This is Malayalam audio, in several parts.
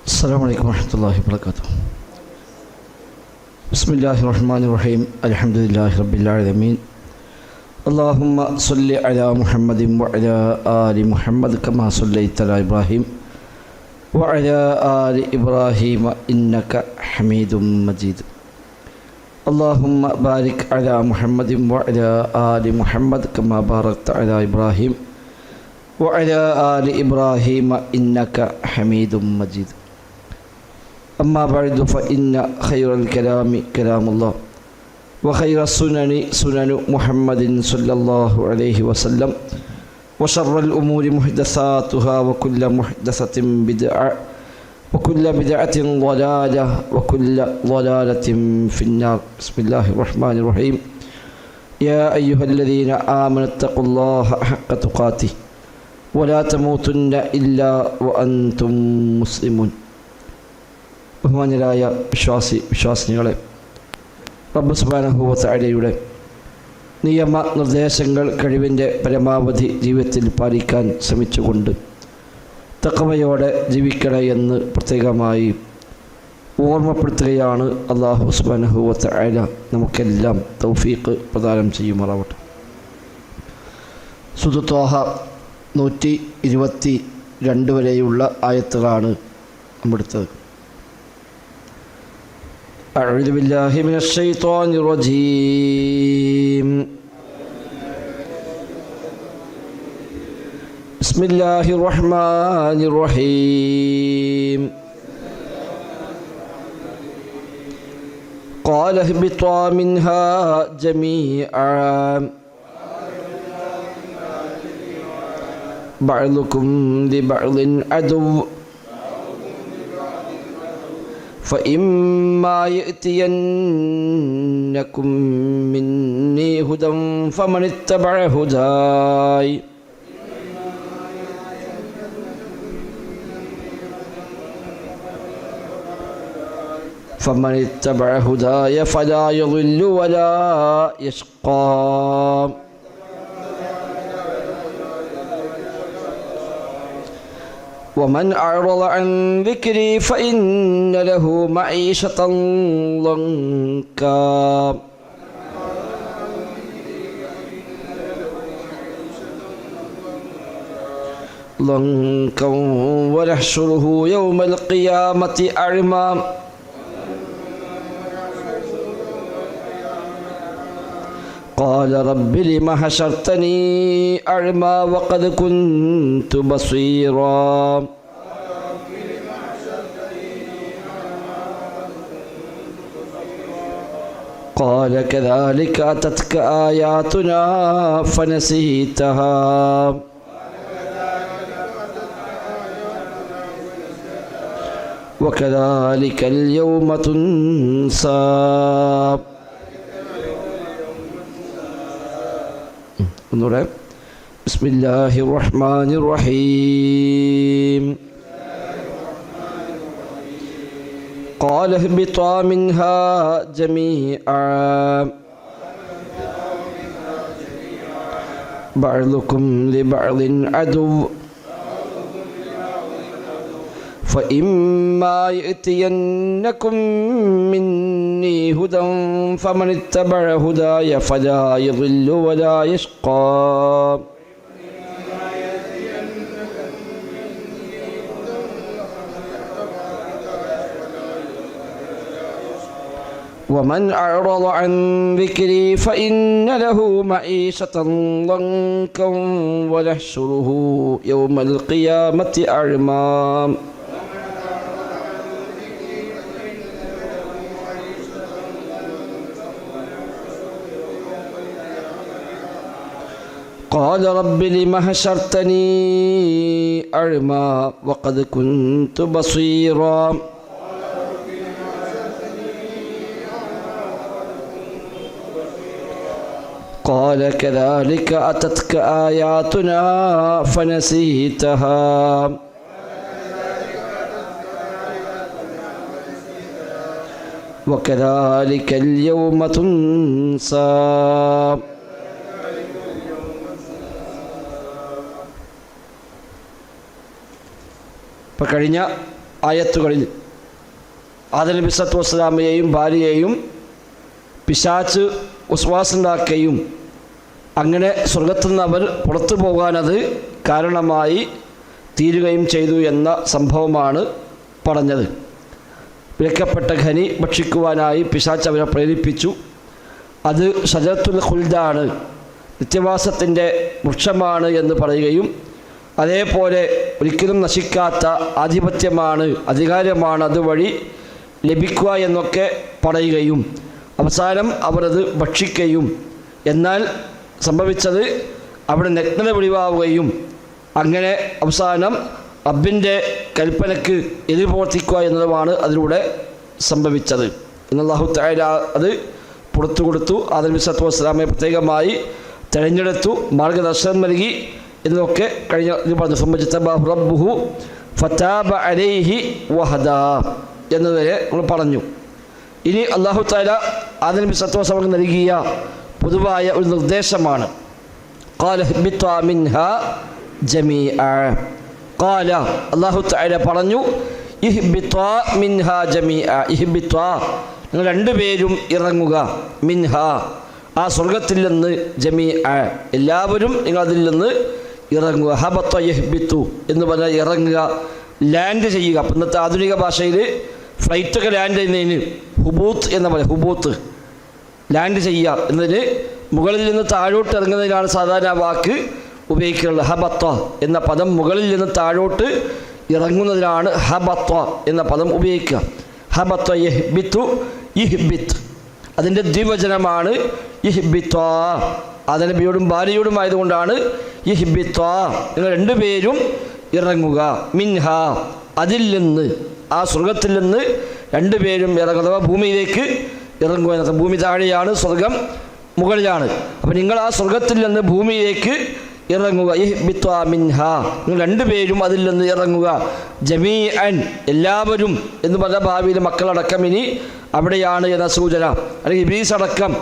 അസ്സലാമു വറഹ്മത്തുള്ളാഹി വബറകാതുഹു. ബിസ്മില്ലാഹിർ റഹ്മാനിർ റഹീം. അൽഹംദുലില്ലാഹി റബ്ബിൽ ആലമീൻ. അല്ലാഹുമ്മ സ്വല്ലി അലാ മുഹമ്മദിൻ വഅലാ ആലി മുഹമ്മദ് കമാ സ്വല്ലൈത അലാ ഇബ്രാഹിം വഅലാ ആലി ഇബ്രാഹിം ഇന്നക ഹമീദും മജീദ്. അല്ലാഹുമ്മ ബാരിക് അലാ മുഹമ്മദിൻ വഅലാ ആലി മുഹമ്മദ് കമാ ബാറക്ത അലാ ഇബ്രാഹിം വഅലാ ആലി ഇബ്രാഹിം ഇന്നക ഹമീദും മജീദ്. أما بعد فإن خير الكلام كلام الله وخير السنن سنن محمد صلى الله عليه وسلم وشر الأمور محدثاتها وكل محدثة بدعة وكل بدعة ضلالة وكل ضلالة في النار. بسم الله الرحمن الرحيم. يا أيها الذين آمنوا اتقوا الله حق تقاته ولا تموتن إلا وأنتم مسلمون. ബഹുമാന്യരായ വിശ്വാസിനികളെ, റബ്ബ് സുബ്ഹാനഹു വ തആലയുടെ നിയമ നിർദ്ദേശങ്ങൾ കഴിവിൻ്റെ പരമാവധി ജീവിതത്തിൽ പാലിക്കാൻ ശ്രമിച്ചുകൊണ്ട് തഖ്വയോടെ ജീവിക്കണേ എന്ന് പ്രത്യേകമായി ഓർമ്മപ്പെടുത്തുകയാണ്. അല്ലാഹു സുബ്ഹാനഹു വ തആല നമുക്കെല്ലാം തൗഫീഖ് പ്രദാനം ചെയ്യുമാറാവട്ടെ. സൂറത്ത് ത്വാഹ 122 വരെയുള്ള ആയത്തുകളാണ് നമ്മളെടുത്തത്. أعوذ بالله من الشيطان الرجيم. بسم الله الرحمن الرحيم. قال اهبطا منها جميعا بعضكم لبعض عدو فإما يأتينكم مني هدى فمن اتبع هداي فلا يضل ولا يشقى. ومن أعرض عن ذكري فإن له معيشة ضنكا ونحشره يوم القيامة أعمى قال رب لم حشرتني أعمى وقد كنت بصيرا قال كذلك أتتك آياتنا فنسيتها وكذلك اليوم تنسى. بسم الله الرحمن الرحيم. قال اهبطا منها جميعا بعضكم لبعض عدو فإما يأتينكم مني هدى فمن اتبع هداي فلا يضل ولا يشقى. ومن أعرض عن ذكري فإن له معيشة ضنكا ونحشره يوم القيامة أعمى قال رب لم حشرتني أعمى وقد كنت بصيرا قال كذلك أتتك آياتنا فنسيتها وكذلك اليوم تنسى. ഇപ്പോൾ കഴിഞ്ഞ ആയത്തുകളിൽ ആദം നബി സ്വല്ലല്ലാഹു അലൈഹി വസല്ലമയെയും ഭാര്യയെയും പിശാച് വസ്വാസുണ്ടാക്കുകയും അങ്ങനെ സ്വർഗത്തിൽ നിന്ന് അവർ പുറത്തു പോകാനത് കാരണമായി തീരുകയും ചെയ്തു എന്ന സംഭവമാണ് പറഞ്ഞത്. വിലക്കപ്പെട്ട ഖനി ഭക്ഷിക്കുവാനായി പിശാച് അവരെ പ്രേരിപ്പിച്ചു. അത് ഷജറത്തുൽ ഖുൽദാണ്, നിത്യവാസത്തിൻ്റെ വൃക്ഷമാണ് എന്ന് പറയുകയും അതേപോലെ ഒരിക്കലും നശിക്കാത്ത ആധിപത്യമാണ്, അധികാരമാണ് അതുവഴി ലഭിക്കുക എന്നൊക്കെ പറയുകയും അവസാനം അവരത് ഭക്ഷിക്കുകയും എന്നാൽ സംഭവിച്ചത് അവിടെ നഗ്നത വെളിവാവുകയും അങ്ങനെ അവസാനം റബ്ബിൻ്റെ കൽപ്പനയ്ക്ക് എതിർ പ്രവർത്തിക്കുക എന്നതുമാണ് അതിലൂടെ സംഭവിച്ചത്. അല്ലാഹു തആല അത് പുറത്തു കൊടുത്തു. ആദം നബി സ്വല്ലല്ലാഹു അലൈഹി വസല്ലമയെ പ്രത്യേകമായി തിരഞ്ഞെടുത്തു, മാർഗദർശനം നൽകി എന്നതൊക്കെ കഴിഞ്ഞ പറഞ്ഞു. സംബന്ധിച്ചബാഹു റബ്ബുഹു ഫതാബ അലൈഹി വഹദാ എന്നതുവരെ നമ്മൾ പറഞ്ഞു. ഇനി അല്ലാഹു തആല ആദം നബി സ്വല്ലല്ലാഹു അലൈഹി വസല്ലമക്ക് നൽകിയ പൊതുവായ ഒരു നിർദ്ദേശമാണ്. ഖാല ഇഹ്ബിത്വാ മിൻഹാ ജമീഅ. ഖാല അല്ലാഹു തആല പറഞ്ഞു, ഇഹ്ബിത്വാ മിൻഹാ ജമീഅ. ഇഹ്ബിത്വാ നിങ്ങൾ രണ്ടുപേരും ഇറങ്ങുക, മിൻഹാ ആ സ്വർഗത്തിൽ നിന്ന്, ജമീഅ എല്ലാവരും നിങ്ങൾ അതിൽ നിന്ന് ഇറങ്ങുക. ഹബത്ത യഹ്ബിത്തു എന്ന് പറഞ്ഞാൽ ഇറങ്ങുക, ലാൻഡ് ചെയ്യുക. അപ്പം ഇന്നത്തെ ആധുനിക ഭാഷയിൽ ഫ്ലൈറ്റൊക്കെ ലാൻഡ് ചെയ്യുന്നതിന് ഹുബൂത്ത് എന്ന് പറയും. ഹുബൂത്ത് ലാൻഡ് ചെയ്യുക എന്നതിന് മുകളിൽ നിന്ന് താഴോട്ട് ഇറങ്ങുന്നതിനാണ് സാധാരണ വാക്ക് ഉപയോഗിക്കുന്നത്. ഹബത്ത എന്ന പദം മുകളിൽ നിന്ന് താഴോട്ട് ഇറങ്ങുന്നതിനാണ് ഹബത്ത എന്ന പദം ഉപയോഗിക്കുക. ഹബത്ത യഹ്ബിത്തു, ഇഹ്ബിത്ത് അതിൻ്റെ ദ്വിവചനമാണ് ഇഹ്ബിത്വാ. ആദം നബിയോടും ഭാര്യയോടും ആയതുകൊണ്ടാണ് ഇഹ്ബിത്വാ നിങ്ങൾ രണ്ടുപേരും ഇറങ്ങുക, മിൻഹ അതിൽ നിന്ന്, ആ സ്വർഗത്തിൽ നിന്ന് രണ്ടുപേരും ഇറങ്ങുക. അഥവാ ഭൂമിയിലേക്ക് ഇറങ്ങുക എന്നർത്ഥം. ഭൂമി താഴെയാണ്, സ്വർഗം മുകളിലാണ്. അപ്പം നിങ്ങൾ ആ സ്വർഗത്തിൽ നിന്ന് ഭൂമിയിലേക്ക് ഇറങ്ങുക. ഇഹ്ബിത്വാ മിൻഹ നിങ്ങൾ രണ്ടുപേരും അതിൽ നിന്ന് ഇറങ്ങുക. ജമീഅൻ എല്ലാവരും എന്ന് പറഞ്ഞ ഭാവിയിൽ മക്കളടക്കം ഇനി അവിടെയാണ് എന്ന സൂചന. അല്ലെങ്കിൽ ഇബ്ലീസ് അടക്കം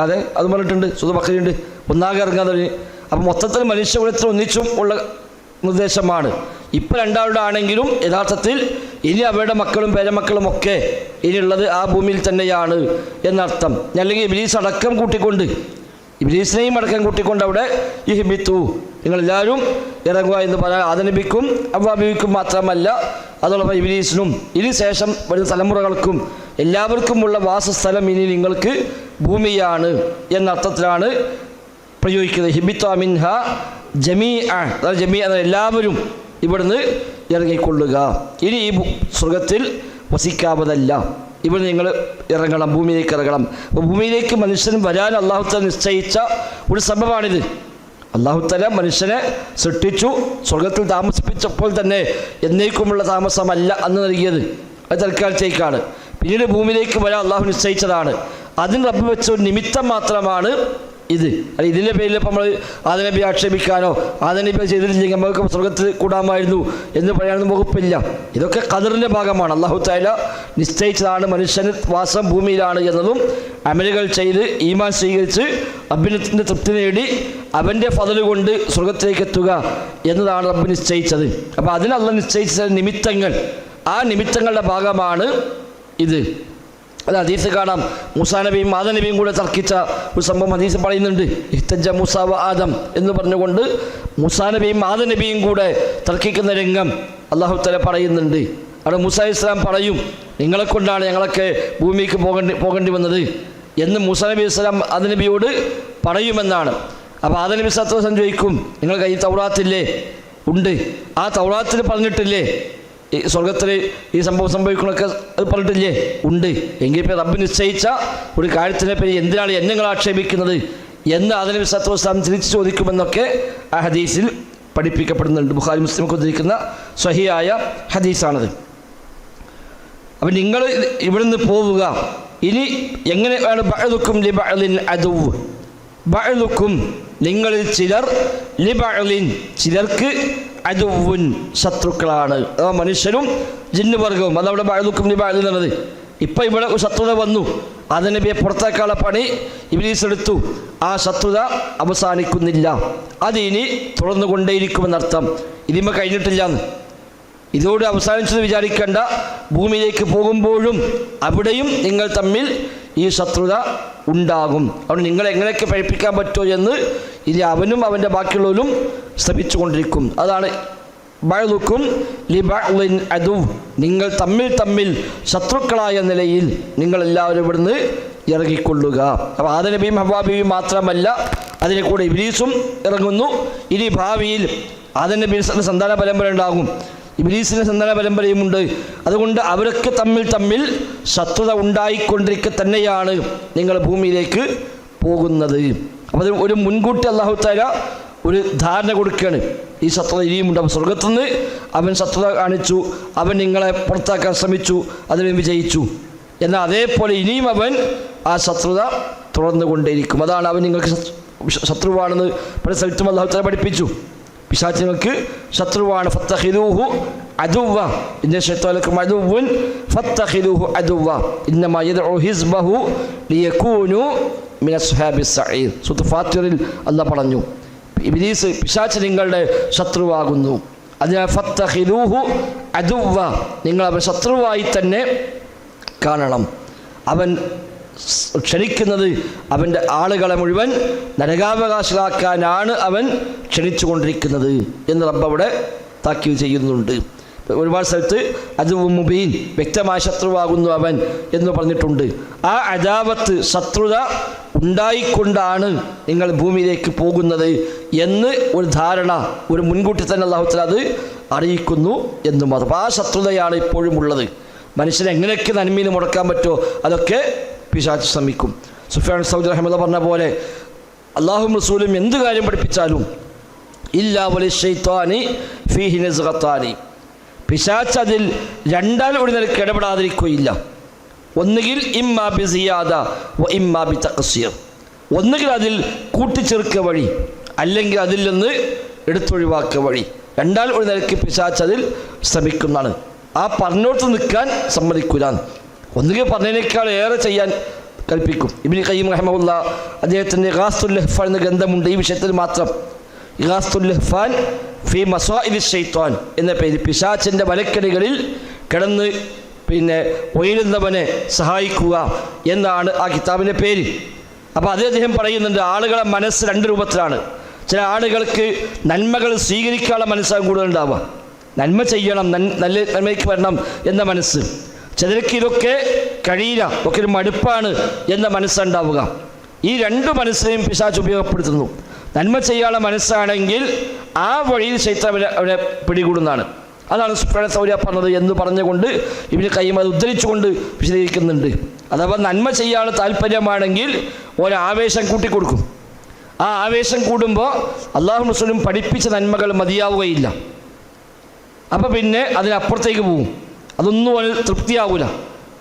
അതെ അത് പറഞ്ഞിട്ടുണ്ട്. സുധബക്കറിയുണ്ട് ഒന്നാകെ ഇറങ്ങാൻ തുടങ്ങി. അപ്പം മൊത്തത്തിൽ മനുഷ്യകുലത്തിൽ ഒന്നിച്ചും ഉള്ള നിർദ്ദേശമാണ്. ഇപ്പം രണ്ടാളുടെ ആണെങ്കിലും യഥാർത്ഥത്തിൽ ഇനി അവരുടെ മക്കളും പേരമക്കളും ഒക്കെ ഇനിയുള്ളത് ആ ഭൂമിയിൽ തന്നെയാണ് എന്നർത്ഥം. അല്ലെങ്കിൽ ഇബ്ലീസ് അടക്കം കൂട്ടിക്കൊണ്ട്, ഇബ്ലീസിനെയും അടക്കം കൂട്ടിക്കൊണ്ട് അവിടെ ഇഹ്ബിത്തു നിങ്ങളെല്ലാവരും ഇറങ്ങുക എന്ന് പറഞ്ഞാൽ ആദം നബിക്കും ഹവ്വാ ബീവിക്കും മാത്രമല്ല, അതോടൊപ്പം ഇബ്ലീസിനും ഇനി ശേഷം വരുന്ന തലമുറകൾക്കും എല്ലാവർക്കുമുള്ള വാസസ്ഥലം ഇനി നിങ്ങൾക്ക് ഭൂമിയാണ് എന്ന അർത്ഥത്തിലാണ് പ്രയോഗിക്കുന്നത്. ഇഹ്ബിത്വാ മിൻഹ ജമീഅ, അതായത് ജമീഅ എല്ലാവരും ഇവിടുന്ന് ഇറങ്ങിക്കൊള്ളുക. ഇനി ഈ സ്വർഗത്തിൽ വസിക്കാവതല്ല, ഇവിടെ നിങ്ങൾ ഇറങ്ങണം, ഭൂമിയിലേക്ക് ഇറങ്ങണം. അപ്പോൾ ഭൂമിയിലേക്ക് മനുഷ്യൻ വരാൻ അല്ലാഹു തആല നിശ്ചയിച്ച ഒരു സംഭവമാണിത്. അല്ലാഹു തആല മനുഷ്യനെ സൃഷ്ടിച്ചു, സ്വർഗത്തിൽ താമസിപ്പിച്ചപ്പോൾ തന്നെ എന്നേക്കുമുള്ള താമസമല്ല അന്ന് നൽകിയത്, അത് തൽക്കാലത്തേക്കാണ്. പിന്നീട് ഭൂമിയിലേക്ക് വരാൻ അല്ലാഹു നിശ്ചയിച്ചതാണ്. അതിന് റബ്ബ് വെച്ച ഒരു നിമിത്തം മാത്രമാണ് ഇത്. അല്ല ഇതിൻ്റെ പേരിൽ ഇപ്പം നമ്മൾ ആദം നബി ആക്ഷേപിക്കാനോ ആദം നബി ചെയ്തിട്ടില്ലെങ്കിൽ നമുക്ക് സ്വർഗത്തിൽ കൂടാമായിരുന്നു എന്ന് പറയാനൊന്നും വകുപ്പില്ല. ഇതൊക്കെ ഖദറിൻ്റെ ഭാഗമാണ്. അല്ലാഹു തആല നിശ്ചയിച്ചതാണ് മനുഷ്യന് വാസം ഭൂമിയിലാണ് എന്നതും അമലുകൾ ചെയ്ത് ഈമാൻ സ്വീകരിച്ച് റബ്ബിൻ്റെ തൃപ്തി നേടി അവൻ്റെ ഫദൽ കൊണ്ട് സ്വർഗത്തിലേക്ക് എത്തുക എന്നതാണ് റബ്ബ് നിശ്ചയിച്ചത്. അപ്പോൾ അതിന് അല്ലാഹു നിശ്ചയിച്ച നിമിത്തങ്ങൾ, ആ നിമിത്തങ്ങളുടെ ഭാഗമാണ് ഇത്. അത് ഹദീസ് കാണാം. മൂസാ നബിയും ആദം നബിയും കൂടെ തർക്കിച്ച ഒരു സംഭവം ഹദീസ് പറയുന്നുണ്ട്. ഇഹ്തജ മൂസാ വ ആദം എന്ന് പറഞ്ഞുകൊണ്ട് മൂസാ നബിയും ആദം നബിയും കൂടെ തർക്കിക്കുന്ന രംഗം അല്ലാഹു തആല പറയുന്നുണ്ട്. അവിടെ മൂസാ അലൈഹി സ്വലാം പറയും, നിങ്ങളെ കൊണ്ടാണ് ഞങ്ങളൊക്കെ ഭൂമിക്ക് പോകേണ്ടി വന്നത് എന്ന് മൂസാ നബി സ്വലാം ആദം നബിയോട് പറയുമെന്നാണ്. അപ്പോൾ ആദം നബി സ്വല്ലല്ലാഹു അലൈഹി വസല്ലം ചോദിക്കും, നിങ്ങൾ കയ്യിൽ തൗറാത്തില്ലേ? ഉണ്ട്. ആ തൗറാത്തിൽ പറഞ്ഞിട്ടില്ലേ ഈ സ്വർഗത്തിൽ ഈ സംഭവം സംഭവിക്കണമൊക്കെ അത് പറഞ്ഞിട്ടില്ലേ? ഉണ്ട്. എങ്കിൽ ഇപ്പോൾ റബ്ബ് നിശ്ചയിച്ച ഒരു കാര്യത്തിനെ പറ്റി എന്തിനാണ് എന്നെ നിങ്ങൾ ആക്ഷേപിക്കുന്നത് എന്ന് ആദം നബി സ്വല്ലല്ലാഹു അലൈഹി വസല്ലം തിരിച്ചു ചോദിക്കുമെന്നൊക്കെ ആ ഹദീസിൽ പഠിപ്പിക്കപ്പെടുന്നുണ്ട്. ബുഖാരി മുസ്ലിമൊക്കെ ഉദ്ധരിക്കുന്ന സ്വഹിയായ ഹദീസാണത്. അപ്പം നിങ്ങൾ ഇവിടുന്ന് പോവുക. ഇനി എങ്ങനെയാണ് ബഅ്ദുക്കും ലിബഅ്ദിൻ അദുവ്വ്, ബഅ്ദുക്കും നിങ്ങളിൽ ചിലർ, ലിബഅ്ദിൻ ചിലർക്ക്, അദുവ്വുൻ ശത്രുക്കളാണ്. മനുഷ്യരും ജിന്നുവർഗവും. അതവിടെ ബഅ്ദുക്കും ലിബഅ്ദിൻ എന്നുള്ളത്. ഇപ്പം ഇവിടെ ശത്രുത വന്നു, ആദം നബിയെ പുറത്താക്കാനുള്ള പണി ഇബ്ലീസ് എടുത്തു. ആ ശത്രുത അവസാനിക്കുന്നില്ല, അത് ഇനി തുടർന്നുകൊണ്ടേയിരിക്കുമെന്നർത്ഥം. ഇതിന്മേൽ കഴിഞ്ഞിട്ടില്ലാന്ന്, ഇതോടെ അവസാനിച്ചെന്ന് വിചാരിക്കേണ്ട. ഭൂമിയിലേക്ക് പോകുമ്പോഴും അവിടെയും നിങ്ങൾ തമ്മിൽ ഈ ശത്രുത ഉണ്ടാകും. അതുകൊണ്ട് നിങ്ങൾ എങ്ങനെയൊക്കെ പഴിപ്പിക്കാൻ പറ്റുമോ എന്ന് ഇനി അവനും അവൻ്റെ ബാക്കിയുള്ളവരും ശ്രമിച്ചു കൊണ്ടിരിക്കും. അതാണ് ബഅ്ദുക്കും ലിബഅ്ദിൻ അദു, നിങ്ങൾ തമ്മിൽ ശത്രുക്കളായ നിലയിൽ നിങ്ങളെല്ലാവരും ഇവിടുന്ന് ഇറങ്ങിക്കൊള്ളുക. അപ്പോൾ ആദം നബിയും ഹവ്വാ ബീവിയും മാത്രമല്ല, അതിനെ കൂടെ ഇബ്ലീസും ഇറങ്ങുന്നു. ഇനി ഭാവിയിൽ ആദം നബിയുടെ സന്താന പരമ്പര ഉണ്ടാകും, ഇബ്ലീസിൻ്റെ സന്താന പരമ്പരയുമുണ്ട്. അതുകൊണ്ട് അവരൊക്കെ തമ്മിൽ ശത്രുത ഉണ്ടായിക്കൊണ്ടിരിക്കെ തന്നെയാണ് നിങ്ങൾ ഭൂമിയിലേക്ക് പോകുന്നത്. അപ്പോൾ അത് ഒരു മുൻകൂട്ടി അല്ലാഹു തആല ഒരു ധാരണ കൊടുക്കുകയാണ്, ഈ ശത്രുത ഇനിയുമുണ്ട്. അപ്പോൾ സ്വർഗത്തുനിന്ന് അവൻ ശത്രുത കാണിച്ചു, അവൻ നിങ്ങളെ പുറത്താക്കാൻ ശ്രമിച്ചു, അതിന് വിജയിച്ചു. എന്നാൽ അതേപോലെ ഇനിയും അവൻ ആ ശത്രുത തുടർന്നുകൊണ്ടേയിരിക്കും. അതാണ് അവൻ നിങ്ങൾക്ക് ശത്രുവാണെന്ന് പല സ്ഥലത്തും അല്ലാഹു തആല പഠിപ്പിച്ചു. പിശാചുകൾക്ക് ശത്രുവാണ്. ഫത്തഖിദൂഹു അദുവ്വ, ഇന്ന ശൈത്വാനലക്കും അദുവ്വുൻ ഫത്തഖിദൂഹു അദുവ്വ ഇന്നമാ യദ്ഉ ഹിസ്ബഹു ലിയകൂനു മിന അസ്ഹാബിസ് സഈർ. സൂറത്ത് ഫാത്തിറിൽ അല്ലാഹ് പറഞ്ഞു, ഇബ്ലീസ് പിശാച് നിങ്ങളുടെ ശത്രുവാകുന്നു. അതിനാൽ ഫത്തഖിദൂഹു അദുവ്വ, നിങ്ങൾ അവൻ ശത്രുവായി തന്നെ കാണണം. അവൻ ക്ഷണിക്കുന്നത് അവൻ്റെ ആളുകളെ മുഴുവൻ നരകാവകാശികളാക്കാനാണ് അവൻ ക്ഷണിച്ചു കൊണ്ടിരിക്കുന്നത് എന്ന് റബ്ബ് അവിടെ താക്കീത് ചെയ്യുന്നുണ്ട്. ഒരുപാട് സ്ഥലത്ത് അദുവ്വുൻ മുബീൻ, വ്യക്തമായ ശത്രുവാകുന്നു അവൻ എന്ന് പറഞ്ഞിട്ടുണ്ട്. ആ അദാവത്ത്, ശത്രുത ഉണ്ടായിക്കൊണ്ടാണ് നിങ്ങൾ ഭൂമിയിലേക്ക് പോകുന്നത് എന്ന് ഒരു ധാരണ, ഒരു മുൻകൂട്ടി തന്നെ അല്ലാഹു തആല അത് അറിയിക്കുന്നു എന്ന് മാത്രം. അപ്പോൾ ആ ശത്രുതയാണ് ഇപ്പോഴും ഉള്ളത്. മനുഷ്യനെ എങ്ങനെയൊക്കെ നന്മയിൽ മുടക്കാൻ പറ്റുമോ അതൊക്കെ പിശാച് ശ്രമിക്കും. സുഫിയാൻ സൗദി റഹിമഹുല്ലാഹ് പറഞ്ഞ പോലെ അല്ലാഹുവും റസൂലും എന്ത് കാര്യം പഠിപ്പിച്ചാലും ഇല്ലാ വലിശ്ശൈത്വാനി ഫീഹി നസ്ഗത്താനി, പിശാച് അതിൽ രണ്ടാൽ ഒരു നിലയ്ക്ക് ഇടപെടാതിരിക്കുകയില്ല. ഒന്നുകിൽ ഇമ്മാ ബി സിയാദ വ ഇമ്മാ ബി തഖ്സീർ, ഒന്നുകിൽ അതിൽ കൂട്ടിച്ചേർക്കുക വഴി, അല്ലെങ്കിൽ അതിൽ നിന്ന് എടുത്തൊഴിവാക്കുക വഴി. രണ്ടാൽ ഒരു നിലയ്ക്ക് പിശാച് അതിൽ ശ്രമിക്കുന്നതാണ്. ആ പറഞ്ഞോട്ട് നിൽക്കാൻ സമ്മതിക്കൂല. ഒന്നുകിൽ പറഞ്ഞതിനേക്കാൾ ഏറെ ചെയ്യാൻ കൽപ്പിക്കും. ഇബ്നു ഖയ്യിം റഹിമഹുല്ലാഹ് അദ്ദേഹത്തിൻ്റെ ഇഗാസത്തുൽ ലഹ്ഫാൻ എന്ന ഗ്രന്ഥമുണ്ട് ഈ വിഷയത്തിൽ മാത്രം. ഇഗാസത്തുൽ ലഹ്ഫാൻ ഫി മസാഇദി ശൈത്വാൻ എന്ന പേര്, പിശാചിൻ്റെ വലക്കടികളിൽ കിടന്ന് ഉയരുന്നവനെ സഹായിക്കുക എന്നാണ് ആ കിതാബിൻ്റെ പേര്. അപ്പോൾ അത് അദ്ദേഹം പറയുന്നുണ്ട്, ആളുകളെ മനസ്സ് രണ്ട് രൂപത്തിലാണ്. ചില ആളുകൾക്ക് നന്മകൾ സ്വീകരിക്കാനുള്ള മനസ്സാകും കൂടുതലുണ്ടാവുക, നന്മ ചെയ്യണം, നല്ല നന്മയ്ക്ക് വരണം എന്ന മനസ്സ്. ചിലർക്ക് ഇതൊക്കെ കഴിയില്ല, ഒക്കെ ഒരു മടുപ്പാണ് എന്ന മനസ്സുണ്ടാവുക. ഈ രണ്ട് മനസ്സിനെയും പിശാച് ഉപയോഗപ്പെടുത്തുന്നു. നന്മ ചെയ്യാനുള്ള മനസ്സാണെങ്കിൽ ആ വഴിയിൽ ശൈത്താൻ അവനെ പിടികൂടുന്നതാണ്. അതാണ് സുഫിയാൻ സൗരി പറഞ്ഞത് എന്ന് പറഞ്ഞുകൊണ്ട് ഇബ്നു ഖയ്യിം അത് ഉദ്ധരിച്ചുകൊണ്ട് വിശദീകരിക്കുന്നുണ്ട്. അഥവാ നന്മ ചെയ്യാനുള്ള താല്പര്യമാണെങ്കിൽ ഒരാവേശം കൂട്ടിക്കൊടുക്കും. ആ ആവേശം കൂടുമ്പോൾ അല്ലാഹുവും റസൂലും പഠിപ്പിച്ച നന്മകൾ മതിയാവുകയില്ല. അപ്പം പിന്നെ അതിനപ്പുറത്തേക്ക് പോകും. അതൊന്നും അവന് തൃപ്തിയാവില്ല.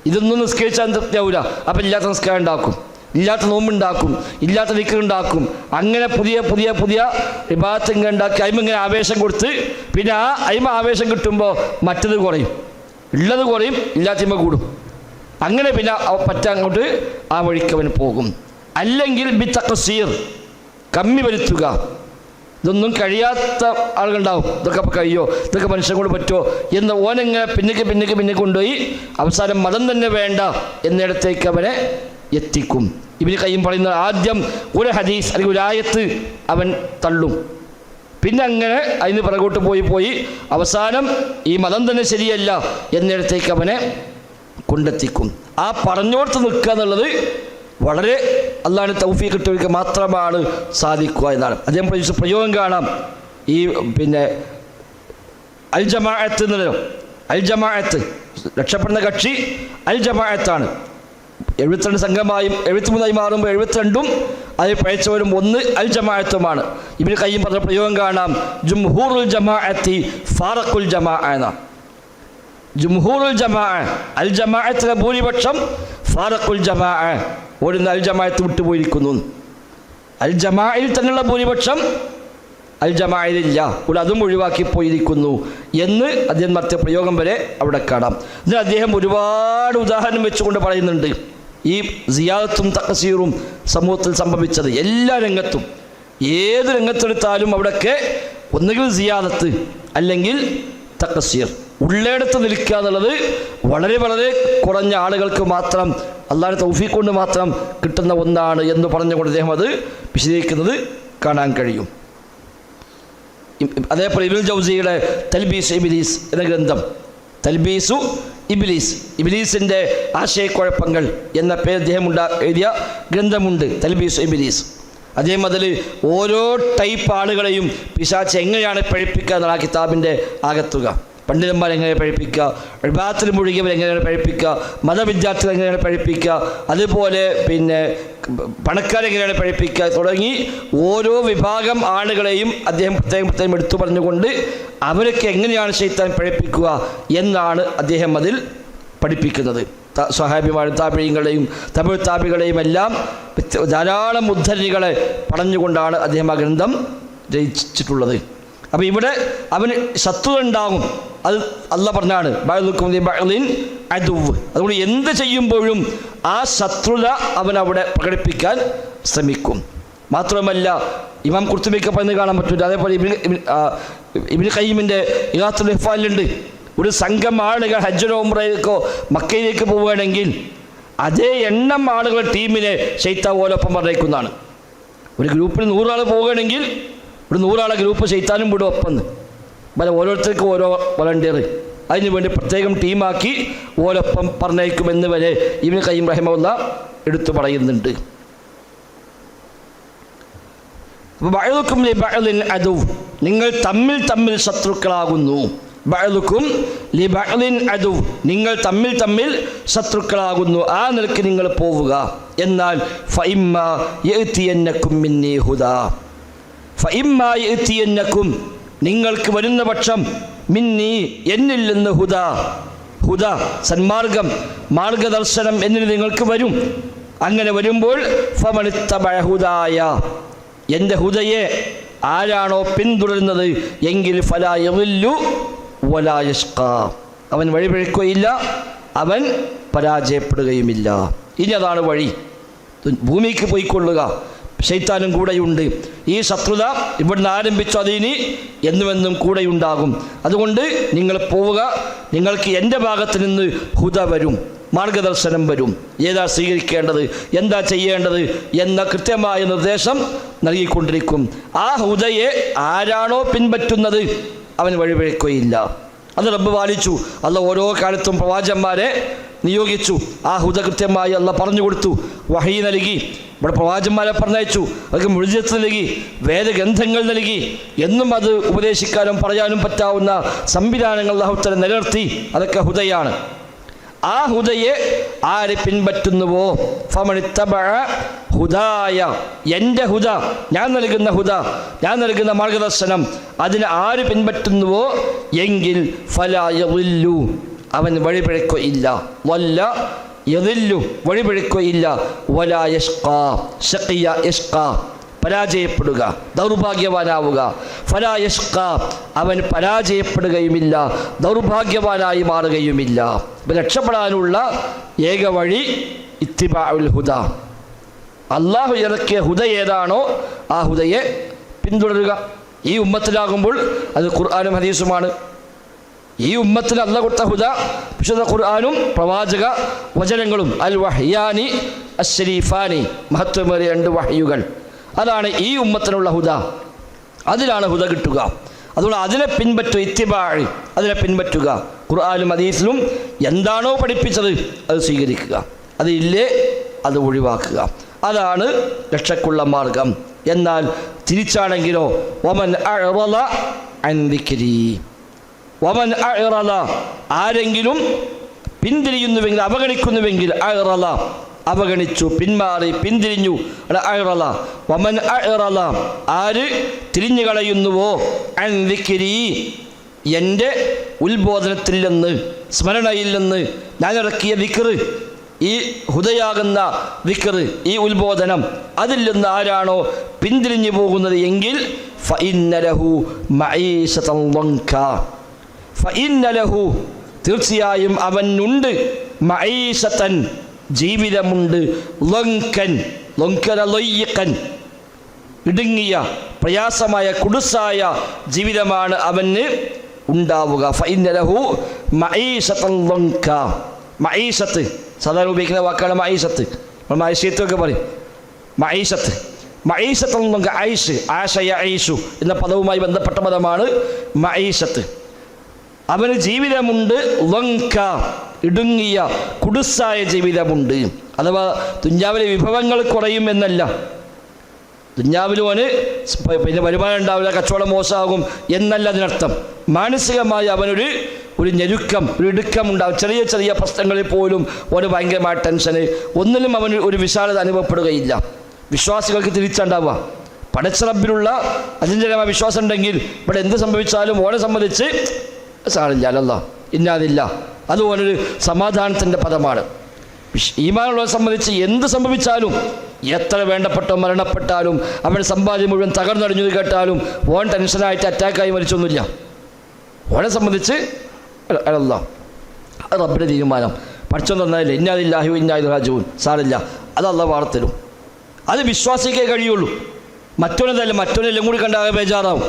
ഇതൊന്നും നിസ്കരിച്ചാൽ തൃപ്തിയാവില്ല. അപ്പം ഇല്ലാത്ത നിസ്കാരം ഉണ്ടാക്കും, ഇല്ലാത്ത നോമ്പുണ്ടാക്കും, ഇല്ലാത്ത ദിക്റുണ്ടാക്കും. അങ്ങനെ പുതിയ പുതിയ പുതിയ ഇബാദത്തുകൾ ഉണ്ടാക്കി അയിമിങ്ങനെ ആവേശം കൊടുത്ത് പിന്നെ ആ അയിമ ആവേശം കിട്ടുമ്പോൾ മറ്റത് കുറയും, ഉള്ളത് കുറയും, ഇല്ലാത്തമ കൂടും. അങ്ങനെ പിന്നെ പറ്റങ്ങോട്ട് ആ വഴിക്ക് അവന് പോകും. അല്ലെങ്കിൽ ബി തഖ്സീർ, കമ്മി വരുത്തുക. ഇതൊന്നും കഴിയാത്ത ആളുകളുണ്ടാവും, ഇതൊക്കെ അപ്പോൾ കഴിയോ, ഇതൊക്കെ മനുഷ്യനെ കൊണ്ട് പറ്റുമോ എന്ന് ഓനെങ്ങനെ പിന്നേക്ക് കൊണ്ടുപോയി അവസാനം മതം തന്നെ വേണ്ട എന്നിടത്തേക്ക് അവനെ എത്തിക്കും. ഇബ്നു ഖയ്യിം പറയുന്നത്, ആദ്യം ഒരു ഹദീസ് അല്ലെങ്കിൽ ഒരു ആയത്ത് അവൻ തള്ളും, പിന്നെ അങ്ങനെ അതിന് പിറകോട്ട് പോയി അവസാനം ഈ മതം തന്നെ ശരിയല്ല എന്നിടത്തേക്ക് അവനെ കൊണ്ടെത്തിക്കും. ആ പറഞ്ഞോടത്ത് നിൽക്കുക എന്നുള്ളത് വളരെ അല്ലാഹുവിൻ്റെ തൗഫീഖ് കിട്ടിയവർക്ക് മാത്രമാണ് സാധിക്കുക എന്നാണ്. അദ്ദേഹം പ്രയോഗം കാണാം. ഈ അൽ ജമാഅത്ത് എന്നല്ലോ, അൽ ജമാഅത്ത് രക്ഷപ്പെടുന്ന കക്ഷി അൽ ജമാഅത്താണ്. 72 സംഘമായും 73 മാറുമ്പോൾ 72 അതിൽ പഴച്ചവരും ഒന്ന് അൽ ജമാഅത്തുമാണ്. ഇബ്നു ഖയ്യിം പറഞ്ഞ പ്രയോഗം കാണാം, ജുംഹൂറുൽ ജമാഅത്തി ഫാറഖുൽ ജമാഅ എന്നാണ്. ജുംഹൂറുൽ ജമാഅ, അൽ ജമാഅത്തിലെ ഭൂരിപക്ഷം, ഫാറഖുൽ ജമാഅ ഓടുന്ന അൽ ജമാഅത്ത് വിട്ടുപോയിരിക്കുന്നു. അൽ ജമാഅയിൽ തന്നെയുള്ള ഭൂരിപക്ഷം അൽ ജമാഅയിലില്ല, ഇവിടെ അതും ഒഴിവാക്കി പോയിരിക്കുന്നു എന്ന് അദ്ദേഹം നടത്തിയ പ്രയോഗം വരെ അവിടെ കാണാം. ഇതിന് അദ്ദേഹം ഒരുപാട് ഉദാഹരണം വെച്ചുകൊണ്ട് പറയുന്നുണ്ട്. ഈ സിയാദത്തും തഖ്സീറും സമൂഹത്തിൽ സംഭവിച്ചത്. എല്ലാ രംഗത്തും ഏത് രംഗത്തെടുത്താലും അവിടെയൊക്കെ ഒന്നുകിൽ സിയാദത്ത് അല്ലെങ്കിൽ തഖ്സീർ. ഉള്ളയിടത്ത് നിൽക്കുക എന്നുള്ളത് വളരെ വളരെ കുറഞ്ഞ ആളുകൾക്ക് മാത്രം അള്ളാഹുവിന്റെ തൗഫീഖ് കൊണ്ട് മാത്രം കിട്ടുന്ന ഒന്നാണ് എന്ന് പറഞ്ഞുകൊണ്ട് അദ്ദേഹം അത് വിശദീകരിക്കുന്നത് കാണാൻ കഴിയും. അതേപോലെ ഇബ്നുൽ ജൗസിയുടെ തൽബീസ് ഇബ്ലീസ് എന്ന ഗ്രന്ഥം, തൽബീസു ഇബ്ലീസ്, ഇബ്ലീസിൻ്റെ ആശയക്കുഴപ്പങ്ങൾ എന്ന പേര് അദ്ദേഹം എഴുതിയ ഗ്രന്ഥമുണ്ട്, തൽബീസു ഇബ്ലീസ്. അദ്ദേഹം അതിൽ ഓരോ ടൈപ്പ് ആളുകളെയും പിശാച് എങ്ങനെയാണ് പഴിപ്പിക്കുക എന്നുള്ള ആ കിതാബിൻ്റെ ആകത്തുക. പണ്ഡിതന്മാർ എങ്ങനെ പഴിപ്പിക്കുക, ഇബാദത്തിൽ മുഴുകിയവർ എങ്ങനെയാണ് പഴിപ്പിക്കുക, മതവിദ്യാർത്ഥികൾ എങ്ങനെയാണ് പഴിപ്പിക്കുക, അതുപോലെ പിന്നെ പണക്കാരെങ്ങനെയാണ് പഴിപ്പിക്കുക തുടങ്ങി ഓരോ വിഭാഗം ആളുകളെയും അദ്ദേഹം പ്രത്യേകം എടുത്തു പറഞ്ഞുകൊണ്ട് അവരൊക്കെ എങ്ങനെയാണ് ശൈത്താൻ പഴിപ്പിക്കുക എന്നാണ് അദ്ദേഹം അതിൽ പഠിപ്പിക്കുന്നത്. സ്വഹാബിമാരും താബിഈങ്ങളെയും തബിഉ താബിഈകളെയും എല്ലാം ധാരാളം ഉദ്ധരണികളെ പറഞ്ഞുകൊണ്ടാണ് അദ്ദേഹം ആ ഗ്രന്ഥം രചിച്ചിട്ടുള്ളത്. അപ്പോൾ ഇവിടെ അവന് ശത്രുത ഉണ്ടാകും, അത് അല്ലാഹ് പറഞ്ഞാണ് ബഅ്ലുക്കും ലിബഅ്ലിൻ അദുവ്. അതുകൊണ്ട് എന്ത് ചെയ്യുമ്പോഴും ആ ശത്രുത അവൻ അവിടെ പ്രകടിപ്പിക്കാൻ ശ്രമിക്കും. മാത്രമല്ല ഇമാം ഖുർത്തുബിക്ക് പറയുന്നത് കാണാൻ പറ്റില്ല. അതേപോലെ ഇബ്നു ഖയ്യിമിൻ്റെ ഇഗാത്തുൽ ഇഹ്ഫാലിലുണ്ട്, ഒരു സംഘം ആളുകൾ ഹജ്ജിനോ ഉംറയ്ക്കോ മക്കയിലേക്ക് പോവുകയാണെങ്കിൽ അതേ എണ്ണം ആളുകളുടെ ടീമിനെ ശൈത്താൻ ഓലൊപ്പം പറഞ്ഞേക്കുന്നതാണ്. ഒരു ഗ്രൂപ്പിൽ 100 ആൾ പോവുകയാണെങ്കിൽ ഒരു 100 ആളെ ഗ്രൂപ്പ് ശൈത്താനും വിടും ഒപ്പം. പല ഓരോരുത്തർക്കും ഓരോ വളണ്ടിയർ അതിനു വേണ്ടി പ്രത്യേകം ടീമാക്കി ഓരോപ്പം പറഞ്ഞേക്കുമെന്ന് വരെ ഇബ്നു ഖയ്യിം റഹിമഹുല്ലാഹ് എടുത്തു പറയുന്നുണ്ട്. ബഅ്ലുക്കും ലിബഅ്ലിൻ അദുവ്, നിങ്ങൾ തമ്മിൽ ശത്രുക്കളാകുന്നു. ബഅ്ലുക്കും ലിബഅ്ലിൻ അദുവ്, നിങ്ങൾ തമ്മിൽ ശത്രുക്കളാകുന്നു. ആ നിലയ്ക്ക് നിങ്ങൾ പോവുക. എന്നാൽ ഫഇമ്മാ യഅ്തിയന്നകും മിന്നീ ഹുദാ, ഫഇമ്മാ യഅ്തിയന്നകും, നിങ്ങൾക്ക് വരുന്ന പക്ഷം മിന്നി, എന്നിൽ നിന്ന് ഹുദ സന്മാർഗം, മാർഗദർശനം എന്നിൽ നിങ്ങൾക്ക് വരും. അങ്ങനെ വരുമ്പോൾ ഫമനിത്തബഅ ഹുദായ, എൻ്റെ ഹുദയെ ആരാണോ പിന്തുടരുന്നത് എങ്കിൽ ഫലാ യളില്ലു വലാ യഷ്ഖാ, അവൻ വഴിപിഴക്കുകയില്ല, അവൻ പരാജയപ്പെടുകയുമില്ല. ഇനി അതാണ് വഴി. ഭൂമിക്ക് പോയിക്കൊള്ളുക, ശൈത്താനും കൂടെയുണ്ട്. ഈ ശത്രുത ഇവിടുന്ന് ആരംഭിച്ചു, അതിനി എന്നുമെന്നും കൂടെയുണ്ടാകും. അതുകൊണ്ട് നിങ്ങൾ പോവുക, നിങ്ങൾക്ക് എൻ്റെ ഭാഗത്ത് നിന്ന് ഹുദ വരും, മാർഗദർശനം വരും. ഏതാ സ്വീകരിക്കേണ്ടത്, എന്താ ചെയ്യേണ്ടത് എന്ന കൃത്യമായ നിർദ്ദേശം നൽകിക്കൊണ്ടിരിക്കും. ആ ഹുദയെ ആരാണോ പിൻപറ്റുന്നത് അവൻ വഴിപിഴക്കുകയില്ല. അത് റബ്ബ് പാലിച്ചു. അല്ലാഹ് ഓരോ കാലത്തും പ്രവാചകന്മാരെ നിയോഗിച്ചു. ആ ഹുദ കൃത്യമായി അല്ലാഹ് പറഞ്ഞു കൊടുത്തു, വഹീ നൽകി. ഇവിടെ പ്രവാചകന്മാരെ പറഞ്ഞയച്ചു, അവർക്ക് മുഅ്ജിസത്ത് നൽകി, വേദഗ്രന്ഥങ്ങൾ നൽകി. എന്നും അത് ഉപദേശിക്കാനും പറയാനും പറ്റാവുന്ന സംവിധാനങ്ങൾ അല്ലാഹു തആല നിലനിർത്തി. അതൊക്കെ ഹുദയാണ്. ആ ഹുദയെ ആര് പിൻപറ്റുന്നുവോ ഫമനിത്തബഅ ഹുദായ, എൻ്റെ ഹുദ, ഞാൻ നൽകുന്ന ഹുദ, ഞാൻ നൽകുന്ന മാർഗദർശനം, അതിനെ ആര് പിൻപറ്റുന്നുവോ എങ്കിൽ ഫലാ യളില്ലു, അവൻ വഴിപിഴക്കുകയില്ല. വല്ല യളില്ലു, വഴിപിഴക്കുകയില്ല. വലാ യഷ്ഖാ, ശഖിയ യഷ്ഖാ, പരാജയപ്പെടുക, ദൗർഭാഗ്യവാനാവുക. ഫലാ യഷ്ഖാ, അവൻ പരാജയപ്പെടുകയുമില്ല, ദൗർഭാഗ്യവാനായി മാറുകയുമില്ല. രക്ഷപ്പെടാനുള്ള ഏക വഴി ഇത്തിബാഉൽ ഹുദ, അള്ളാഹു ഇറക്കിയ ഹുദ ഏതാണോ ആ ഹുദയെ പിന്തുടരുക. ഈ ഉമ്മത്തിലാകുമ്പോൾ അത് ഖുർആനും ഹദീസുമാണ്. ഈ ഉമ്മത്തിന് അല്ലാഹു കൊടുത്ത ഹുദ വിശുദ്ധ ഖുർആനും പ്രവാചക വചനങ്ങളും, അൽ വഹ്യാനി അശ്ശരീഫാനി, മഹത്വമേറിയ 2 വഹ്യുകൾ, അതാണ് ഈ ഉമ്മത്തിനുള്ള ഹുദ. അതിലാണ് ഹുദ കിട്ടുക. അതുകൊണ്ട് അതിനെ പിൻപറ്റുക, ഇത്തിബാഅ്, അതിനെ പിൻപറ്റുക. ഖുർആനും ഹദീസിലും എന്താണോ പഠിപ്പിച്ചത് അത് സ്വീകരിക്കുക, അതില്ലേ അത് ഒഴിവാക്കുക. അതാണ് രക്ഷക്കുള്ള മാർഗം. എന്നാൽ തിരിച്ചാണെങ്കിലോ വമൻ അഅറള അൻ ദിക്രി, വമൻ അഅറള, ആരെങ്കിലും പിന്തിരിയുന്നുവെങ്കിൽ, അവഗണിക്കുന്നുവെങ്കിൽ, അഅറള, അവഗണിച്ചു, പിന്മാറി, പിന്തിരിഞ്ഞു, അഅറള. വമൻ അഅറള, ആര് തിരിഞ്ഞു കളയുന്നുവോ, അൻ ദിക്രി, എൻ്റെ ഉത്ബോധനത്തിൽ നിന്ന്, സ്മരണയിൽ നിന്ന്, ഞാൻ ഇറക്കിയ ദിക്ർ, ഈ ഹുദയാകുന്ന ദിക്ർ, ഈ ഉത്ബോധനം, അതിൽ നിന്ന് ആരാണോ പിന്തിരിഞ്ഞു പോകുന്നത് എങ്കിൽ ഫഇന്ന ലഹു മഈശതൻ ദൻകാ, ഫഇന്ന ലഹു, തീർച്ചയായും അവനുണ്ട്, മഈശതൻ, ജീവിതമുണ്ട്. ഇടുങ്ങിയ പ്രയാസമായ കുടുസായ ജീവിതമാണ് അവന് ഉണ്ടാവുക. ഫഇന്നലഹു മഈശതൻ ലൻക. മഈശത്ത് സാധാരണ ഉപയോഗിക്കുന്ന വാക്കാണ് മഈശത്ത്. നമ്മൾ മഈശത്തൊക്കെ പറയും. മഈശത്തൻ ലൻക, ഐഷ്, ആശ യഈഷു എന്ന പദവുമായി ബന്ധപ്പെട്ട പദമാണ് മഈശത്ത്. അവന് ജീവിതമുണ്ട്. ലൻക, ഇടുങ്ങിയ കുടുസായ ജീവിതമുണ്ട്. അഥവാ ദുനിയാവിലെ വിഭവങ്ങൾ കുറയും എന്നല്ല. ദുനിയാവിലും അവന് പിന്നെ വരുമാനം ഉണ്ടാവില്ല, കച്ചവടം മോശമാകും എന്നല്ല അതിനർത്ഥം. മാനസികമായി അവനൊരു ഞെരുക്കം, ഒരു ഇടുക്കം ഉണ്ടാവും. ചെറിയ ചെറിയ പ്രശ്നങ്ങളിൽ പോലും അവന് ഭയങ്കരമായ ടെൻഷന്, ഒന്നിലും അവന് ഒരു വിശാലത അനുഭവപ്പെടുകയില്ല. വിശ്വാസികൾക്ക് തിരിച്ചുണ്ടാവുക. പടച്ച റബ്ബിലുള്ള അചഞ്ചലമായ വിശ്വാസം ഉണ്ടെങ്കിൽ ഇവിടെ എന്ത് സംഭവിച്ചാലും ഓനെ സംബന്ധിച്ച് സാറില്ല, അല്ലല്ലാ ഇന്നാതില്ല, അത് ഓനൊരു സമാധാനത്തിൻ്റെ പദമാണ്. ഈമാനുള്ളവരെ സംബന്ധിച്ച് എന്ത് സംഭവിച്ചാലും, എത്ര വേണ്ടപ്പെട്ടോ മരണപ്പെട്ടാലും, അവൻ്റെ സമ്പാദ്യം മുഴുവൻ തകർന്നടിഞ്ഞു കേട്ടാലും ഓൻ ടെൻഷനായിട്ട് അറ്റാക്കായി മരിച്ചൊന്നുമില്ല. ഓനെ സംബന്ധിച്ച് അല്ലാ, അത് റബ്ബിൻ്റെ തീരുമാനം. പഠിച്ചോ തന്നാലില്ല, ഇന്നാദില്ലാഹി ഇന്നായിലൈഹി റാജിഊൻ, സാറില്ല, അത് അല്ലാഹു വാർത്തരും. അത് വിശ്വാസിക്കേ കഴിയുള്ളൂ. മറ്റൊന്നെല്ലാം കൂടി കണ്ടാകെ ബേജാറാവും.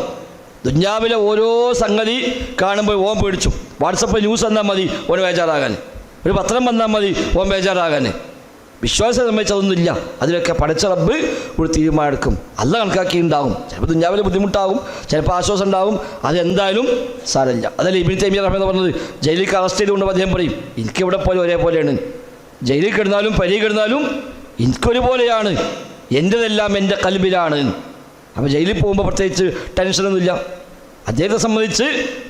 ദുനിയാവിലെ ഓരോ സംഗതി കാണുമ്പോൾ ഓൻ പേടിച്ചു. വാട്സപ്പിൽ ന്യൂസ് വന്നാൽ മതി ഓൻ ബേജാറാകാൻ, ഒരു പത്രം വന്നാൽ മതി ഓൻ ബേജാറാകാൻ. വിശ്വാസത്തെ സംബന്ധിച്ചതൊന്നുമില്ല. അതിലൊക്കെ പടച്ച റബ്ബ് ഒരു തീരുമാനം എടുക്കും. അല്ലാഹ് കണക്കാക്കി ഉണ്ടാകും. ചിലപ്പോൾ ദുനിയാവിലെ ബുദ്ധിമുട്ടാകും, ചിലപ്പോൾ ആശ്വാസം ഉണ്ടാകും. അതെന്തായാലും സാരമില്ല. അതല്ല ഇബ്നു തൈമിയ്യ റഹ്മത്തുള്ളാഹി പറഞ്ഞത്. ജയിലിലേക്ക് അറസ്റ്റ് ചെയ്തുകൊണ്ട് അദ്ദേഹം പറയും, എനിക്കെവിടെ പോലെ ഒരേപോലെയാണ്. ജയിലിൽ കിടന്നാലും പരി കിടന്നാലും എനിക്കൊരുപോലെയാണ്, എൻ്റെതെല്ലാം എൻ്റെ കൽബിലാണ്. അപ്പോൾ ജയിലിൽ പോകുമ്പോൾ പ്രത്യേകിച്ച് ടെൻഷനൊന്നുമില്ല. അദ്ദേഹത്തെ സംബന്ധിച്ച്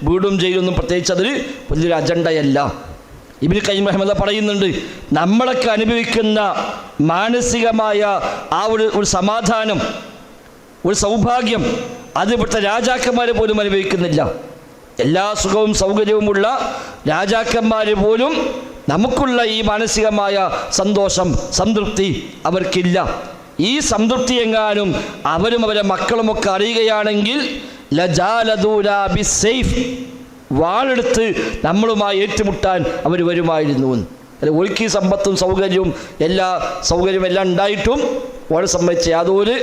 വീടും ജയിലൊന്നും പ്രത്യേകിച്ച് അതൊരു വലിയൊരു അജണ്ടയല്ല. ഇബ്നു ഖയ്യിം റഹിമഹുല്ലാഹ് പറയുന്നുണ്ട്, നമ്മളൊക്കെ അനുഭവിക്കുന്ന മാനസികമായ ആ ഒരു സമാധാനം, ഒരു സൗഭാഗ്യം, അത് ഇവിടുത്തെ രാജാക്കന്മാർ പോലും അനുഭവിക്കുന്നില്ല. എല്ലാ സുഖവും സൗകര്യവുമുള്ള രാജാക്കന്മാർ പോലും നമുക്കുള്ള ഈ മാനസികമായ സന്തോഷം, സംതൃപ്തി അവർക്കില്ല. ഈ സംതൃപ്തി എങ്ങാനും അവരും അവരെ മക്കളുമൊക്കെ അറിയുകയാണെങ്കിൽ ലജാലദൂനാ ബിസ്സൈഫ്, വാളെടുത്ത് നമ്മളുമായി ഏറ്റുമുട്ടാൻ അവർ വരുമായിരുന്നു. ഒഴുക്കി സമ്പത്തും സൗകര്യവും എല്ലാം ഉണ്ടായിട്ടും ഓരെ സംബന്ധിച്ച് യാതൊരു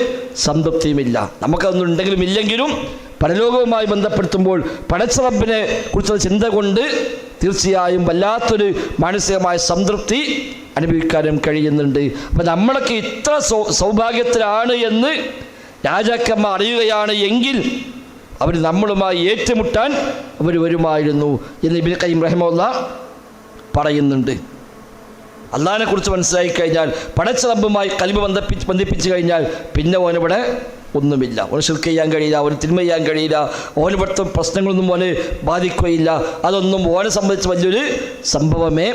സംതൃപ്തിയുമില്ല. നമുക്കതൊന്നും ഉണ്ടെങ്കിലും ഇല്ലെങ്കിലും പരലോകവുമായി ബന്ധപ്പെടുത്തുമ്പോൾ പടച്ച റബ്ബിനെ കുറിച്ചുള്ള ചിന്ത കൊണ്ട് തീർച്ചയായും വല്ലാത്തൊരു മാനസികമായ സംതൃപ്തി അനുഭവിക്കാനും കഴിയുന്നുണ്ട്. അപ്പം നമ്മളൊക്കെ ഇത്ര സൗഭാഗ്യത്തിലാണ് എന്ന് രാജാക്കന്മാർ അറിയുകയാണ് എങ്കിൽ അവർ നമ്മളുമായി ഏറ്റുമുട്ടാൻ അവർ വരുമായിരുന്നു എന്ന് ഇബ്നു ഖയ്യിം റഹിമഹുല്ലാഹ് പറയുന്നുണ്ട്. അള്ളാഹിനെ കുറിച്ച് മനസ്സിലാക്കി കഴിഞ്ഞാൽ, പടച്ച റബ്ബുമായി കൽബ് ബന്ധിപ്പിച്ച് കഴിഞ്ഞാൽ പിന്നെ ഓനിവിടെ ഒന്നുമില്ല. ഓന് ശിർക്ക് ചെയ്യാൻ കഴിയില്ല, ഓന് തിന്മ ചെയ്യാൻ കഴിയില്ല, ഓന് ഇവിടുത്തെ പ്രശ്നങ്ങളൊന്നും ഓന് ബാധിക്കുകയില്ല. അതൊന്നും ഓനെ സംബന്ധിച്ച് വലിയൊരു സംഭവമേ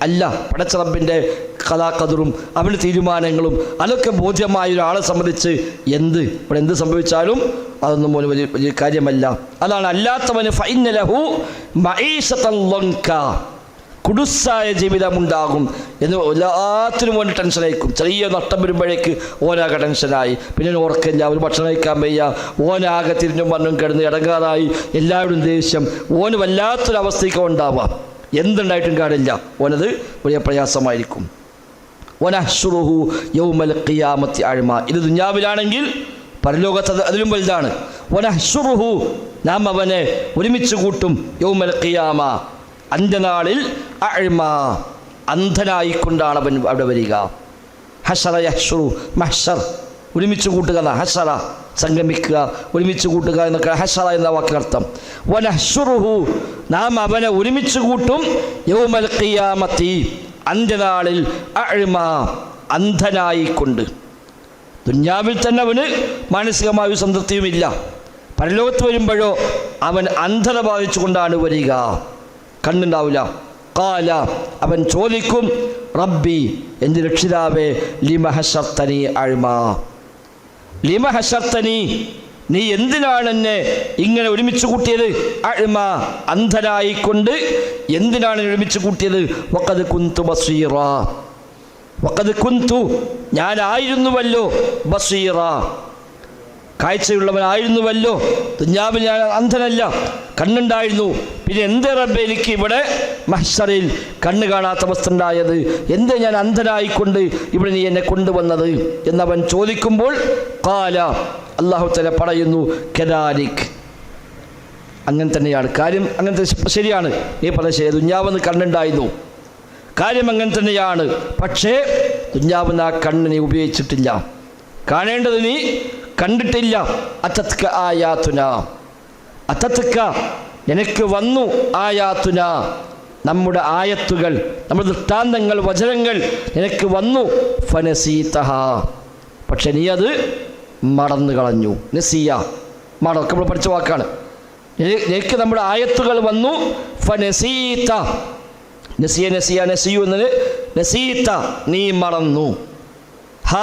അല്ല. പടച്ച റബ്ബിൻ്റെ ഖദറും അവൻ്റെ തീരുമാനങ്ങളും അതൊക്കെ ബോധ്യമായ ഒരാളെ സംബന്ധിച്ച് ഇവിടെ എന്ത് സംഭവിച്ചാലും അതൊന്നും ഓന് വലിയ കാര്യമല്ല. അതാണ് അല്ലാത്തവന് ഫഇന്നലഹു മഈശതൻ ലൻക, കുടുസായ ജീവിതമുണ്ടാകും എന്ന് എല്ലാത്തിനും ഓന് ടെൻഷനായിരിക്കും. ചെറിയ നഷ്ടം വരുമ്പോഴേക്ക് ഓനാകെ ടെൻഷനായി, പിന്നെ ഓർക്കില്ല, ഒരു ഭക്ഷണം കഴിക്കാൻ വയ്യ, ഓനാകെ തിരിഞ്ഞും വന്നും കിടന്ന് ഇടങ്ങാറായി, എല്ലാവരും ദേഷ്യം, ഓന് വല്ലാത്തൊരവസ്ഥയ്ക്ക് ഉണ്ടാവുക. എന്തുണ്ടായിട്ടും കാര്യമില്ല, ഓനത് വലിയ പ്രയാസമായിരിക്കും. വനഹ്ശുറുഹു യൗമൽ ഖിയാമത്തി അഅ്മാ, ഇത് ദുനിയാവിലാണെങ്കിൽ പരലോകത്ത് അതിലും വലുതാണ്. വനഹ്ശുറുഹു, നാം അവനെ ഒരുമിച്ച് കൂട്ടും, യൗമൽ ഖിയാമ, അന്ത്യനാളിൽ, അഅ്മാ, അന്ധനായിക്കൊണ്ടാണ് അവൻ അവിടെ വരിക. ഹശറ യഹ്ശുറു, മഹ്ശർ, ഒരുമിച്ച് കൂട്ടുക, ഹശറ സംഗമിക്കുക, ഒരുമിച്ച് കൂട്ടുക എന്നൊക്കെ ഹശറ എന്ന വാക്കർത്ഥം. വനഹ്ശുറുഹു, നാം അവനെ ഒരുമിച്ച് കൂട്ടും, യൗമൽ ഖിയാമത്തി, അന്ത്യനാളിൽ, അഅ്മാ, അന്ധനായിക്കൊണ്ട്. ദുനിയാവിൽ തന്നെ അവന് മാനസികമായ സംതൃപ്തിയുമില്ല. പരലോകത്ത് വരുമ്പോഴോ അവൻ അന്ധത ബാധിച്ചുകൊണ്ടാണ് വരിക, കണ്ണുണ്ടാവില്ല. ഖാല, അവൻ ചോദിക്കും, റബ്ബി, എൻ്റെ രക്ഷിതാവേ, ലിമ ഹശർതനി അഅ്മാ, ലിമ ഹശർതനി, നീ എന്തിനാണ് എന്നെ ഇങ്ങനെ ഒരുമിച്ച് കൂട്ടിയത്? അഅ്മാ, അന്ധനായിക്കൊണ്ട് എന്തിനാണ് ഒരുമിച്ച് കൂട്ടിയത്? വഖദ് കുന്തു ബസീറ, വഖദ് കുന്തു, ഞാനായിരുന്നുവല്ലോ, ബസീറ, കാഴ്ചയുള്ളവനായിരുന്നുവല്ലോ, ദുനിയാവിൽ ഞാൻ അന്ധനല്ല, കണ്ണുണ്ടായിരുന്നു. പിന്നെ എന്തേ റബ്ബേ എനിക്ക് ഇവിടെ മഹ്ശറിൽ കണ്ണ് കാണാത്ത അവസ്ഥ ഉണ്ടായത്? എന്തേ ഞാൻ അന്ധനായിക്കൊണ്ട് ഇവിടെ നീ എന്നെ കൊണ്ടുവന്നത് എന്നവൻ ചോദിക്കുമ്പോൾ ഖാല, അല്ലാഹു തആല പറയുന്നു, കദാലിക്, അങ്ങനെ തന്നെയാണ് കാര്യം. അങ്ങനത്തെ ശരിയാണ്, നീ പറഞ്ഞ ശരി, ദുനിയാവെന്ന് കണ്ണുണ്ടായിരുന്നു, കാര്യം അങ്ങനെ തന്നെയാണ്. പക്ഷേ ദുനിയാവെന്ന് ആ കണ്ണ് നീ ഉപയോഗിച്ചിട്ടില്ല, കാണേണ്ടത് നീ കണ്ടിട്ടില്ല. അത്തത്ക ആയാതുന, അത്തത്ക നിനക്ക് വന്നു, ആയാതുന നമ്മുടെ ആയത്തുകൾ, നമ്മുടെ ദൃഷ്ടാന്തങ്ങൾ, വചനങ്ങൾ നിനക്ക് വന്നു. ഫനസീതഹ, പക്ഷെ നീ അത് മറന്നു കളഞ്ഞു. നസിയ, മറക്കെ നമ്മൾ പഠിച്ച വാക്കാണ്. നിനക്ക് നമ്മുടെ ആയത്തുകൾ വന്നു. ഫനസീത, നസിയ നസിയ നസിയു എന്നത് നസീത, നീ മറന്നു. ഹ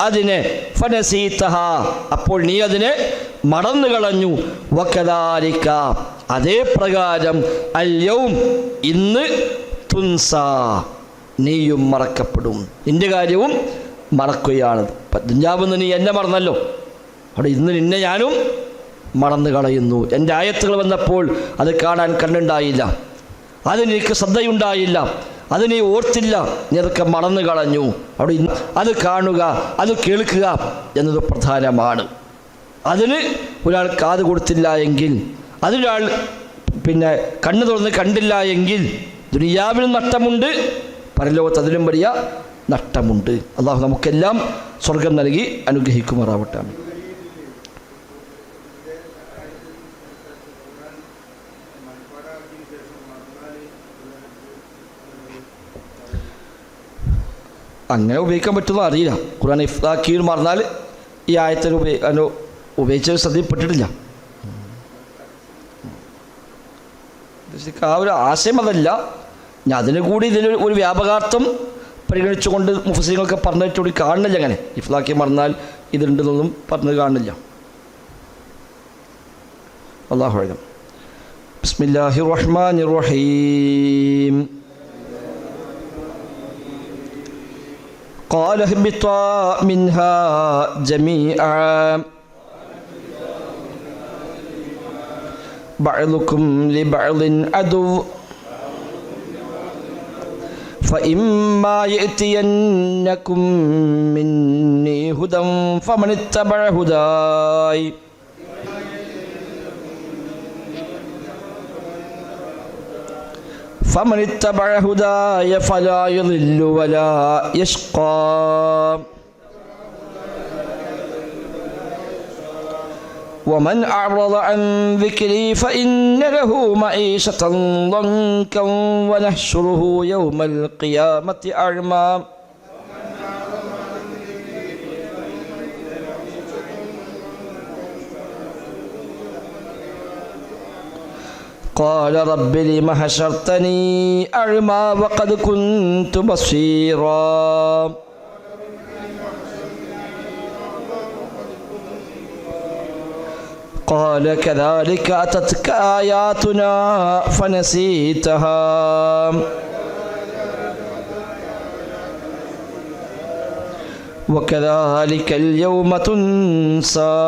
അതിനെ, ഫനസീതഹ അപ്പോൾ നീ അതിനെ മറന്നു കളഞ്ഞു. വകദാലിക അതേ പ്രകാരം, അൽയൗം ഇന്ന്, തുൻസ നീയും മറക്കപ്പെടും, നിന്റെ കാര്യവും മറക്കുകയാണ്. ദുനിയാവെന്ന് നീ എന്നെ മറന്നല്ലോ, അവിടെ ഇന്ന് നിന്നെ ഞാനും മറന്നു കളയുന്നു. എൻ്റെ ആയത്തുകൾ വന്നപ്പോൾ അത് കാണാൻ കണ്ണുണ്ടായില്ല, അതിനെനിക്ക് ശ്രദ്ധയുണ്ടായില്ല, അത് നീ ഓർത്തില്ല, നീ അതൊക്കെ മറന്നു കളഞ്ഞു. അവിടെ അത് കാണുക, അത് കേൾക്കുക എന്നത് പ്രധാനമാണ്. അതിന് ഒരാൾ കാത് കൊടുത്തില്ല എങ്കിൽ, അതിനൊരാൾ പിന്നെ കണ്ണ് തുറന്ന് കണ്ടില്ല എങ്കിൽ ദുനിയാവിനും നഷ്ടമുണ്ട്, പരലോകത്ത് അതിലും വലിയ നഷ്ടമുണ്ട്. അള്ളാഹു നമുക്കെല്ലാം സ്വർഗം നൽകി അനുഗ്രഹിക്കുമാറാവട്ടെ. അങ്ങനെ ഉപയോഗിക്കാൻ പറ്റുമെന്ന് അറിയില്ല. ഖുർആൻ ഇഫ്താക്കി മറന്നാൽ ഈ ആയത്തിന് ഉപയോഗിച്ച ശ്രദ്ധയിൽപ്പെട്ടിട്ടില്ല. ആ ഒരു ആശയം അതല്ല, ഞാൻ അതിന് കൂടി ഇതിൽ ഒരു വ്യാപകാർത്ഥം പരിഗണിച്ചുകൊണ്ട് മുഫസ്സിറുകളൊക്കെ പറഞ്ഞിട്ടുകൂടി കാണുന്നില്ല. അങ്ങനെ ഇഫ്താക്കി മറന്നാൽ ഇതുണ്ടെന്നൊന്നും പറഞ്ഞത് കാണുന്നില്ല. അല്ലാഹു അഅലം. ബിസ്മില്ലാഹിർ റഹ്മാനിർ റഹീം. قال اهبطا منها جميعا بعضكم لبعض عدو فإما يأتينكم مني هدى فمن اتبع هداي فمن اتبع هداي فلا يضل ولا يشقى ومن أعرض عن ذكري فإن له معيشة ضنكا ونحشره يوم القيامة أعمى قال رب لم حشرتني أعمى وقد كنت بصيرا قال كذلك أتتك آياتنا فنسيتها وكذلك اليوم تنسى